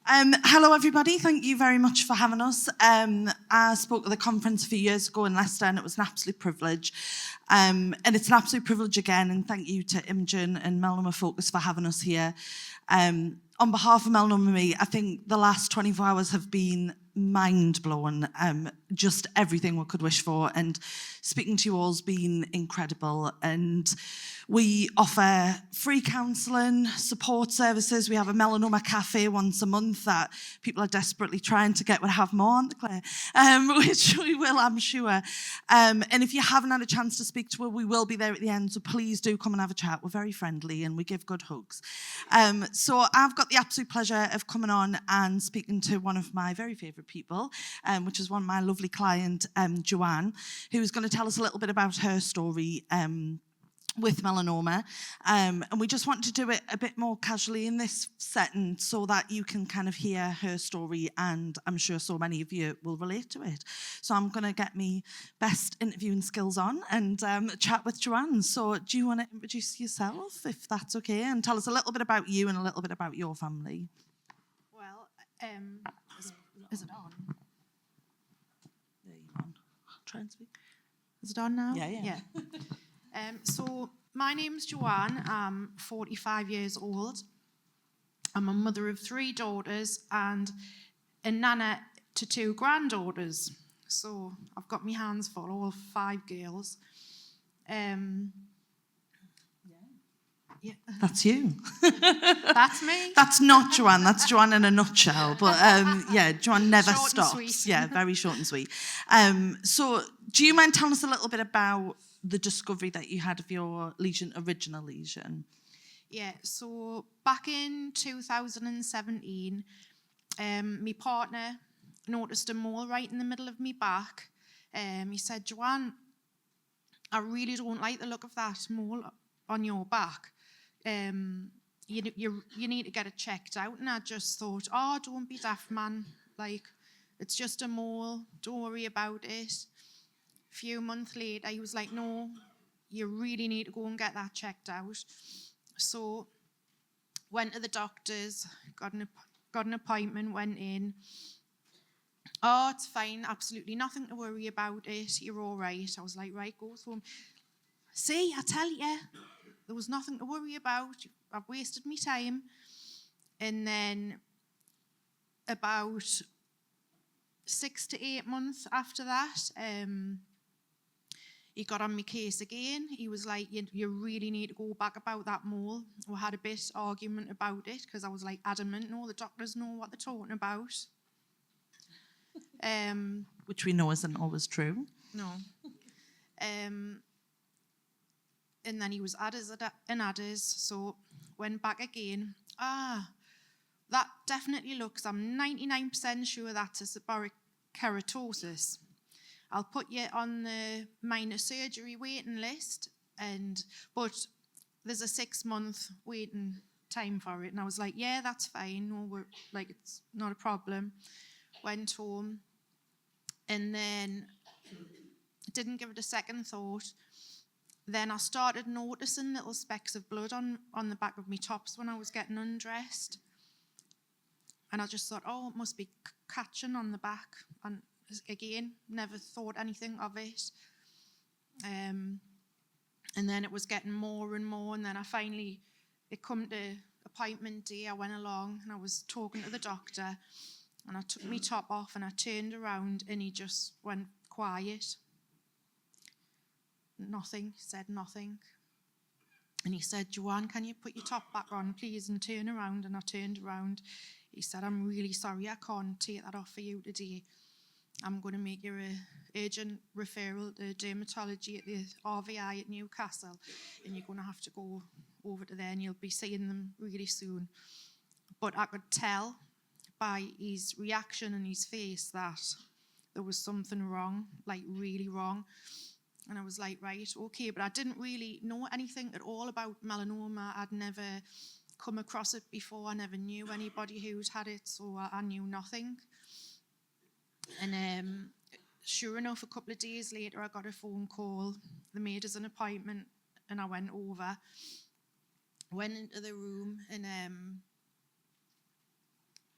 Hello everybody, thank you very much for having us. I spoke at the conference a few years ago in Leicester and it was an absolute privilege. And it's an absolute privilege again, and thank you to Imogen and Melanoma Focus for having us here. On behalf of Melanoma Me, I think the last 24 hours have been mind-blowing, just everything we could wish for, and speaking to you all has been incredible. And we offer free counselling, support services. We have a melanoma cafe once a month that people are desperately trying to get to have more, aren't they, Claire? Which we will, I'm sure. And if you haven't had a chance to speak to her, we will be there at the end, so please do come and have a chat. We're very friendly and we give good hugs. So I've got the absolute pleasure of coming on and speaking to one of my very favourite people, which is one of my lovely client, Joanne, who's going to tell us a little bit about her story with melanoma. And we just want to do it a bit more casually in this setting so that you can kind of hear her story, and I'm sure so many of you will relate to it. So I'm going to get me best interviewing skills on and chat with Joanne. So do you want to introduce yourself, if that's okay, and tell us a little bit about you and a little bit about your family? Well, is it on? There you go. Try and speak. Is it on now? Yeah. So my name's Joanne. I'm 45 years old. I'm a mother of 3 daughters and a nana to 2 granddaughters. So I've got my hands full, all 5 girls. Yeah. That's you. That's me. That's not Joanne. That's Joanne in a nutshell. But yeah, Joanne never Short stops. and sweet. Yeah, very short and sweet. So do you mind telling us a little bit about the discovery that you had of your lesion, original lesion? Yeah, so back in 2017, my partner noticed a mole right in the middle of my back. He said, Joanne, I really don't like the look of that mole on your back. You need to get it checked out. And I just thought, oh, don't be daft, man. Like, it's just a mole. Don't worry about it. A few months later, he was like, no, you really need to go and get that checked out. So went to the doctors, got an appointment, went in. Oh, it's fine, absolutely nothing to worry about it. You're all right. I was like, right, go home. See, I tell you, there was nothing to worry about. I've wasted my time. And then about 6 to 8 months after that, he got on my case again. He was like, you really need to go back about that mole. We had a bit argument about it because I was like adamant, no, the doctors know what they're talking about. Which we know isn't always true. No. And then he was adders and adders, so went back again. That definitely looks, I'm 99% sure that's a seborrheic keratosis. I'll put you on the minor surgery waiting list, but there's a 6-month waiting time for it. And I was like, yeah, that's fine. No, it's not a problem. Went home and then didn't give it a second thought. Then I started noticing little specks of blood on the back of my tops when I was getting undressed. And I just thought, oh, it must be catching on the back. And again, never thought anything of it. And then it was getting more and more. And then it come to appointment day. I went along and I was talking to the doctor. And I took my top off and I turned around and he just went quiet. Nothing, said nothing. And he said, Joanne, can you put your top back on, please, and turn around? And I turned around. He said, I'm really sorry, I can't take that off for you today. I'm going to make you an urgent referral to dermatology at the RVI at Newcastle, and you're going to have to go over to there and you'll be seeing them really soon. But I could tell by his reaction and his face that there was something wrong, like really wrong. And I was like, right, okay, but I didn't really know anything at all about melanoma. I'd never come across it before. I never knew anybody who'd had it, so I knew nothing. And sure enough, a couple of days later, I got a phone call. They made us an appointment, and I went over. Went into the room, and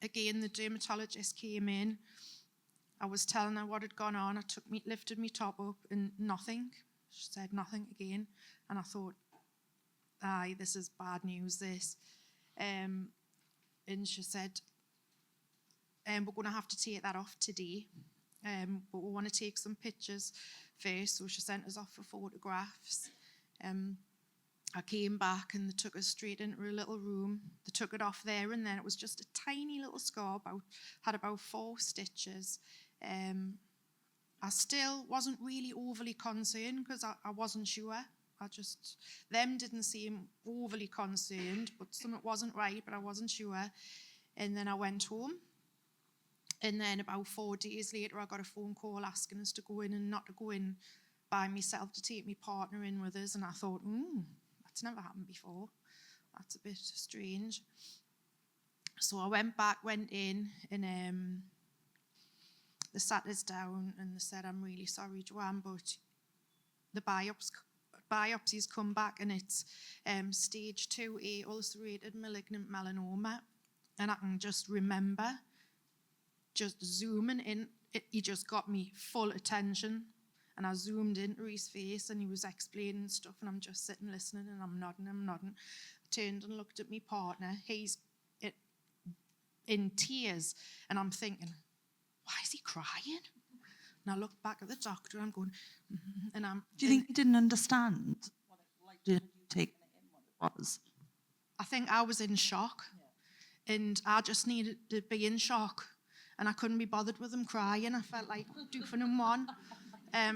again, the dermatologist came in. I was telling her what had gone on. I lifted my top up and nothing. She said nothing again. And I thought, aye, this is bad news, this. And she said, we're going to have to take that off today. But we want to take some pictures first. So she sent us off for photographs. I came back and they took us straight into a little room. They took it off there and then. It was just a tiny little scar, had about 4 stitches. I still wasn't really overly concerned because I wasn't sure. Them didn't seem overly concerned, but something wasn't right, but I wasn't sure. And then I went home. And then about 4 days later, I got a phone call asking us to go in and not to go in by myself, to take my partner in with us. And I thought, that's never happened before. That's a bit strange. So I went in, and they sat us down and they said, I'm really sorry, Joanne, but the biopsies come back and it's stage 2A ulcerated malignant melanoma. And I can just remember just zooming in. He just got me full attention. And I zoomed into his face and he was explaining stuff and I'm just sitting listening and I'm nodding. I turned and looked at my partner. He's in tears and I'm thinking, why is he crying? And I looked back at the doctor and I'm going, and I'm... Do you think he didn't understand what it like? Did you take it in what it was? I think I was in shock. Yeah. And I just needed to be in shock. And I couldn't be bothered with him crying. I felt like doofing him on. I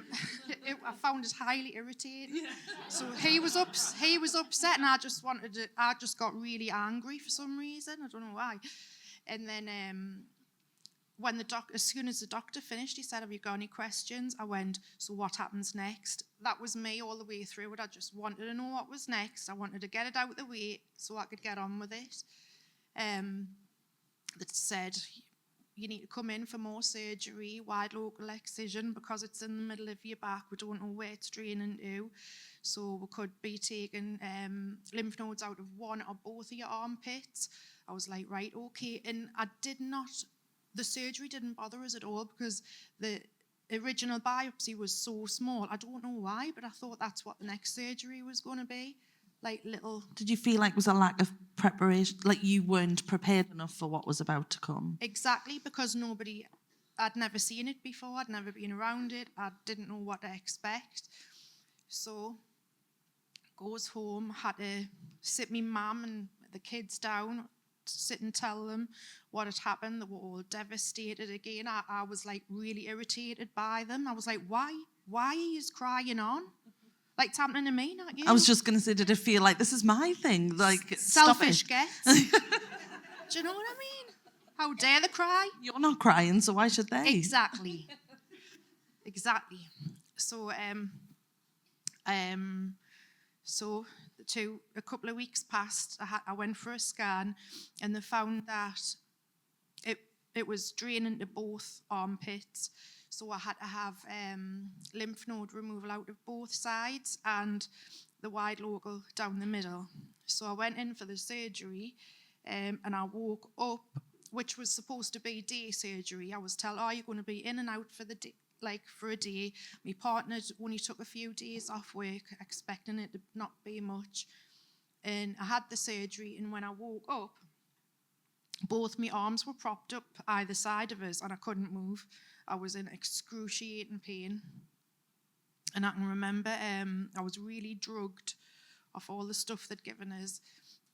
found it highly irritating. Yeah. So he was upset, and I just got really angry for some reason. I don't know why. And then as soon as the doctor finished, he said, "Have you got any questions?" I went, "So what happens next?" That was me all the way through it. I just wanted to know what was next. I wanted to get it out of the way so I could get on with it. That said, you need to come in for more surgery, wide local excision, because it's in the middle of your back. We don't know where it's draining to. So we could be taking lymph nodes out of one or both of your armpits. I was like, right, okay. And the surgery didn't bother us at all because the original biopsy was so small. I don't know why, but I thought that's what the next surgery was going to be. Like little... Did you feel like it was a lack of preparation, like you weren't prepared enough for what was about to come? Exactly, because I'd never seen it before, I'd never been around it, I didn't know what to expect. So, goes home, had to sit my mum and the kids down, sit and tell them what had happened. They were all devastated again. I was like really irritated by them. I was like, why are you crying on? Like, it's happening to me, not you. I was just going to say, did it feel like this is my thing? Like, selfish gets. Do you know what I mean? How dare they cry? You're not crying, so why should they? Exactly. So, so a couple of weeks passed. I went for a scan, and they found that it was draining to both armpits. So I had to have lymph node removal out of both sides and the wide local down the middle. So I went in for the surgery and I woke up, which was supposed to be day surgery. I was told, you're going to be in and out for the day, for a day. My partner only took a few days off work, expecting it to not be much. And I had the surgery, and when I woke up, both my arms were propped up either side of us and I couldn't move. I was in excruciating pain. And I can remember I was really drugged off all the stuff they'd given us.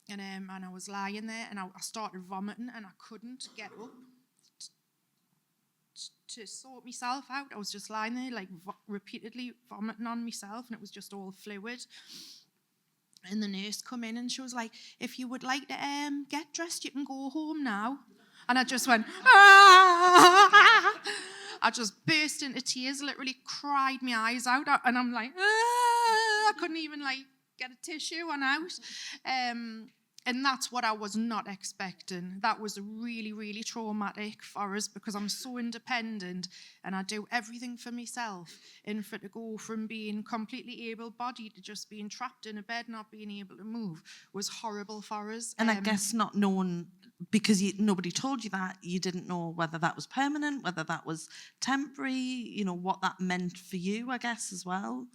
And I was lying there and I started vomiting and I couldn't get up to sort myself out. I was just lying there like repeatedly vomiting on myself, and it was just all fluid. And the nurse come in and she was like, "If you would like to get dressed, you can go home now." And I just went, ah! I just burst into tears, literally cried my eyes out. And I'm like, ah! I couldn't even get a tissue and out. And that's what I was not expecting. That was really, really traumatic for us because I'm so independent and I do everything for myself. And for to go from being completely able-bodied to just being trapped in a bed, not being able to move, was horrible for us. And I guess not knowing, because nobody told you that, you didn't know whether that was permanent, whether that was temporary, you know, what that meant for you, I guess, as well.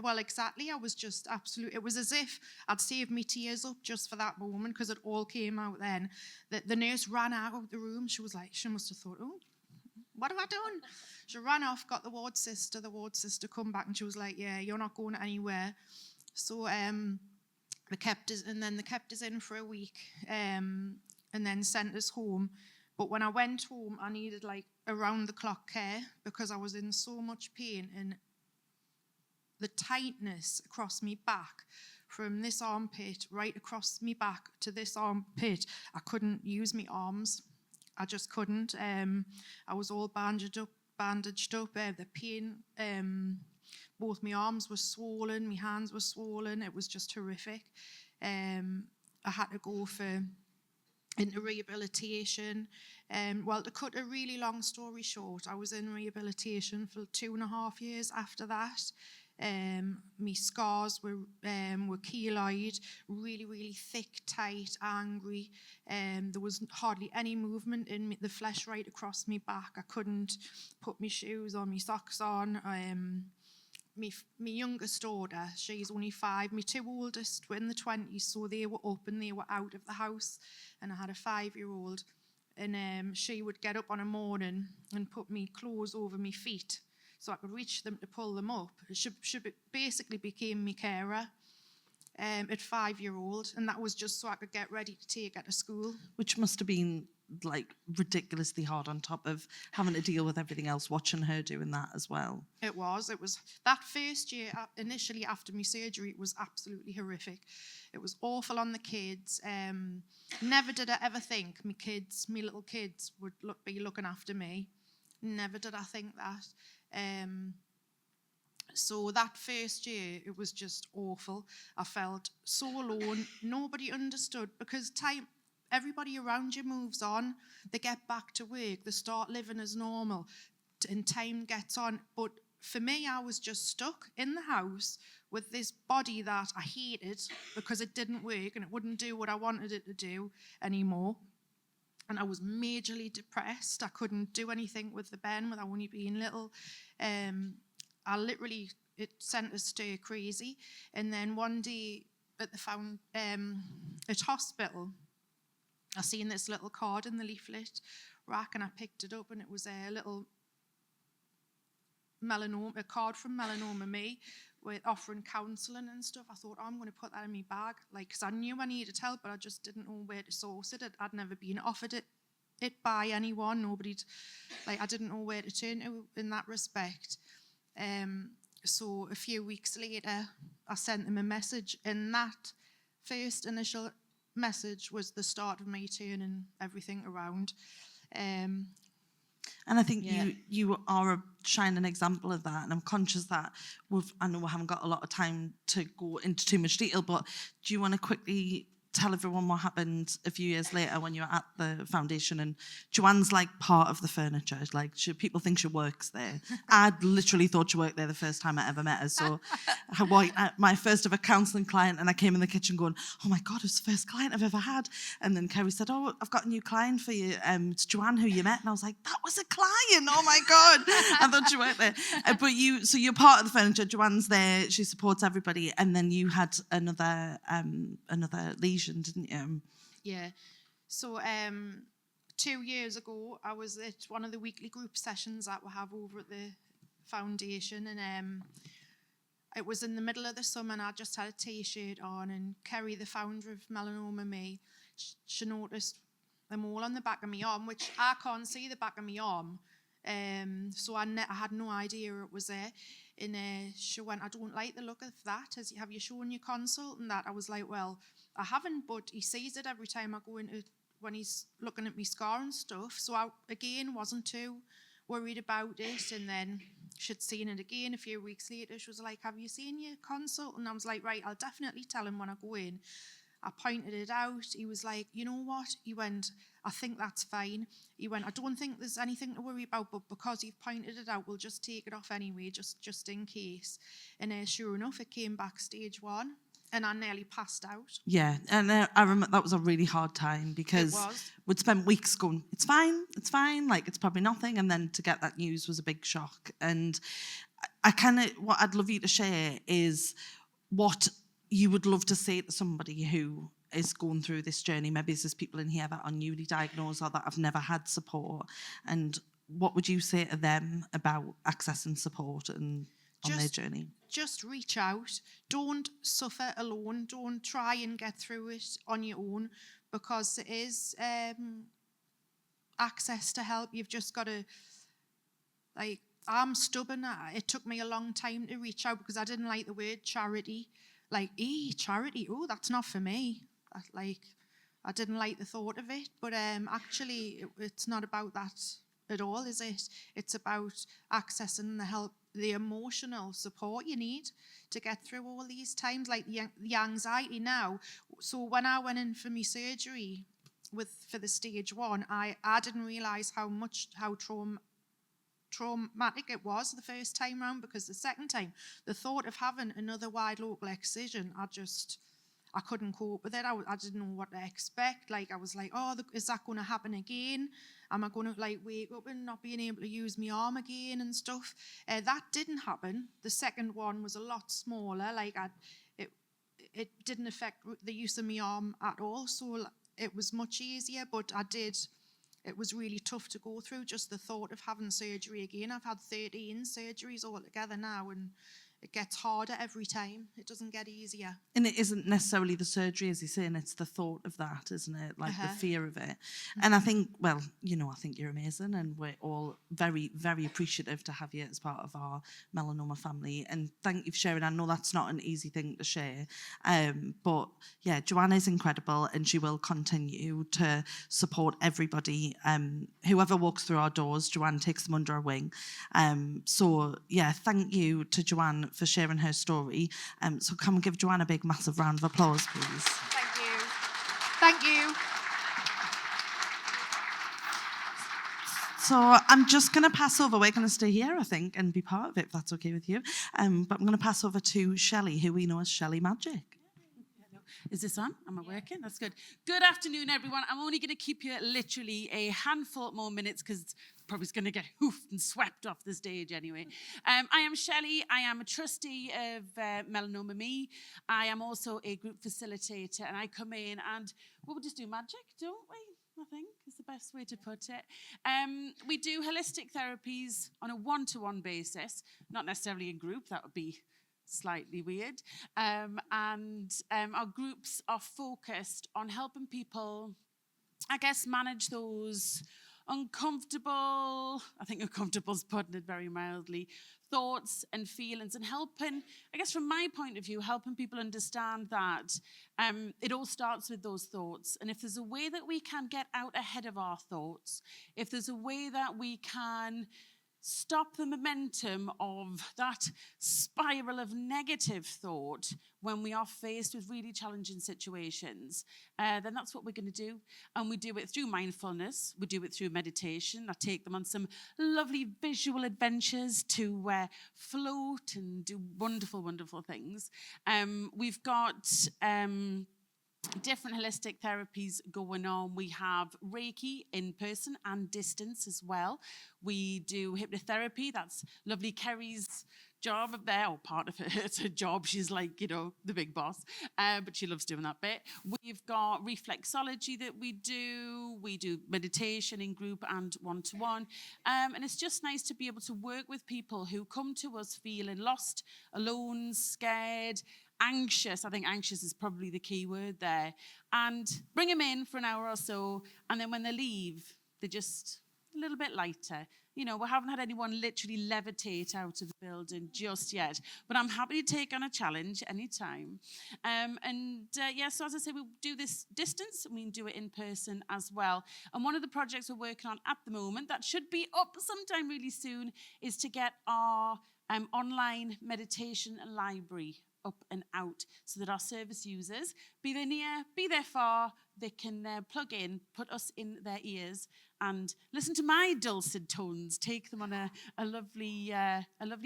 Well, exactly. I was just absolute. It was as if I'd saved me tears up just for that moment because it all came out then. The nurse ran out of the room. She was like, she must have thought, oh, what have I done? She ran off, got the ward sister. The ward sister come back and she was like, yeah, you're not going anywhere. So they kept us in for a week and then sent us home. But when I went home, I needed like around the clock care because I was in so much pain, and the tightness across me back from this armpit right across me back to this armpit, I couldn't use my arms. I just couldn't. I was all bandaged up. The pain, both my arms were swollen, my hands were swollen. It was just horrific. I had to go into rehabilitation. Well, to cut a really long story short, I was in rehabilitation for 2.5 years after that. My scars were keloid, really, really thick, tight, angry. There was hardly any movement in the flesh right across my back. I couldn't put my shoes on, my socks on. My youngest daughter, she's only 5. My 2 oldest were in the 20s, so they were up and they were out of the house. And I had a 5-year-old, and she would get up on a morning and put me clothes over my feet so I could reach them to pull them up. She basically became my carer at 5-year-old, and that was just so I could get ready to take her to school. Which must have been like ridiculously hard on top of having to deal with everything else, watching her doing that as well. It was that first year, initially after my surgery, it was absolutely horrific. It was awful on the kids. Never did I ever think my little kids would be looking after me. Never did I think that. So that first year, it was just awful. I felt so alone. Nobody understood because everybody around you moves on. They get back to work. They start living as normal, and time gets on. But for me, I was just stuck in the house with this body that I hated because it didn't work and it wouldn't do what I wanted it to do anymore. And I was majorly depressed. I couldn't do anything with the Ben without only being little. It sent us stir crazy. And then one day at hospital, I seen this little card in the leaflet rack, and I picked it up, and it was a little a card from Melanoma Me with offering counselling and stuff. I thought, I'm going to put that in my bag, because I knew I needed help, but I just didn't know where to source it. I'd never been offered it by anyone. I didn't know where to turn to in that respect. So a few weeks later, I sent them a message, and that first initial message was the start of me turning everything around. And I think you are a shining example of that. And I'm conscious that I know we haven't got a lot of time to go into too much detail, but do you want to quickly tell everyone what happened a few years later when you were at the foundation? And Joanne's like part of the furniture. Like people think she works there. I literally thought she worked there the first time I ever met her. So my first ever counselling client, and I came in the kitchen going, oh my God, it was the first client I've ever had. And then Kerry said, oh, I've got a new client for you. It's Joanne who you met. And I was like, that was a client. Oh my God. I thought she worked there. But you're part of the furniture. Joanne's there. She supports everybody. And then you had another lesion, didn't you? Yeah. So 2 years ago, I was at one of the weekly group sessions that we have over at the foundation, and it was in the middle of the summer, and I just had a t-shirt on, and Kerry, the founder of Melanoma Me, she noticed them all on the back of my arm, which I can't see the back of my arm, so I had no idea it was there. And she went, I don't like the look of that. Have you shown your consultant that? I was like, well, I haven't, but he sees it every time I go into, when he's looking at my scar and stuff. So I, again, wasn't too worried about it. And then she'd seen it again a few weeks later. She was like, have you seen your consultant? And I was like, right, I'll definitely tell him when I go in. I pointed it out. He was like, you know what? He went, I think that's fine. He went, I don't think there's anything to worry about, but because you've pointed it out, we'll just take it off anyway, just in case. And sure enough, it came back stage 1, and I nearly passed out. Yeah, and I remember that was a really hard time because we'd spent weeks going, it's fine, like it's probably nothing, and then to get that news was a big shock. And I kind of, what I'd love you to share is what you would love to say to somebody who is going through this journey. Maybe there's people in here that are newly diagnosed or that have never had support, and what would you say to them about accessing support and on their journey? Just reach out. Don't suffer alone. Don't try and get through it on your own, because there is access to help. You've just got to, like, I'm stubborn. It took me a long time to reach out because I didn't like the word charity. Like, charity, oh, that's not for me. I didn't like the thought of it. But actually, it's not about that at all, is it? It's about accessing the help, the emotional support you need to get through all these times, like the anxiety now. So when I went in for my surgery for the stage 1, I didn't realise how traumatic it was the first time round, because the second time, the thought of having another wide local excision, I couldn't cope with it. I didn't know what to expect. Like, I was like, oh, is that going to happen again? Am I going to, like, wake up and not being able to use my arm again and stuff? That didn't happen. The second one was a lot smaller. Like, it didn't affect the use of my arm at all. So it was much easier, but it was really tough to go through, just the thought of having surgery again. I've had 13 surgeries altogether now, and it gets harder every time. It doesn't get easier. And it isn't necessarily the surgery, as you're saying, it's the thought of that, isn't it? Like the fear of it. Mm-hmm. And I think, well, I think you're amazing, and we're all very, very appreciative to have you as part of our melanoma family. And thank you for sharing. I know that's not an easy thing to share. But yeah, Joanne is incredible, and she will continue to support everybody. Whoever walks through our doors, Joanne takes them under her wing. So yeah, thank you to Joanne for sharing her story. So come and give Joanne a big, massive round of applause, please. Thank you. Thank you. So I'm just going to pass over. We're going to stay here, I think, and be part of it, if that's okay with you. But I'm going to pass over to Shelley, who we know as Shelley Magic. Is this on? Am I working? That's good. Good afternoon, everyone. I'm only going to keep you literally a handful more minutes because probably going to get hoofed and swept off the stage anyway. I am Shelley. I am a trustee of Melanoma Me. I am also a group facilitator, and I come in and we just do magic, don't we? I think is the best way to put it. We do holistic therapies on a one-to-one basis, not necessarily in group. That would be slightly weird. And our groups are focused on helping people, I guess, manage those uncomfortable, I think uncomfortable's putting it very mildly, thoughts and feelings, and helping, I guess from my point of view, helping people understand that it all starts with those thoughts. And if there's a way that we can get out ahead of our thoughts, if there's a way that we can stop the momentum of that spiral of negative thought when we are faced with really challenging situations, then that's what we're going to do. And we do it through mindfulness. We do it through meditation. I take them on some lovely visual adventures to float and do wonderful, wonderful things. We've got different holistic therapies going on. We have Reiki in person and distance as well. We do hypnotherapy. That's lovely Kerry's job up there, or part of it. It's her job. She's like, the big boss. But she loves doing that bit. We've got reflexology that we do. We do meditation in group and one-to-one. And it's just nice to be able to work with people who come to us feeling lost, alone, scared, anxious. I think anxious is probably the key word there. And bring them in for an hour or so, and then when they leave, they're just a little bit lighter. We haven't had anyone literally levitate out of the building just yet, but I'm happy to take on a challenge anytime. So as I say, we do this distance, and we do it in person as well. And one of the projects we're working on at the moment, that should be up sometime really soon, is to get our online meditation library up and out, so that our service users, be they near, be they far, they can plug in, put us in their ears, and listen to my dulcet tones, take them on a lovely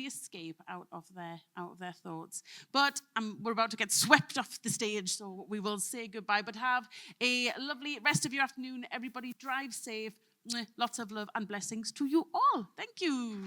escape out of their thoughts. But we're about to get swept off the stage, so we will say goodbye. But have a lovely rest of your afternoon, everybody. Drive safe. Lots of love and blessings to you all. Thank you.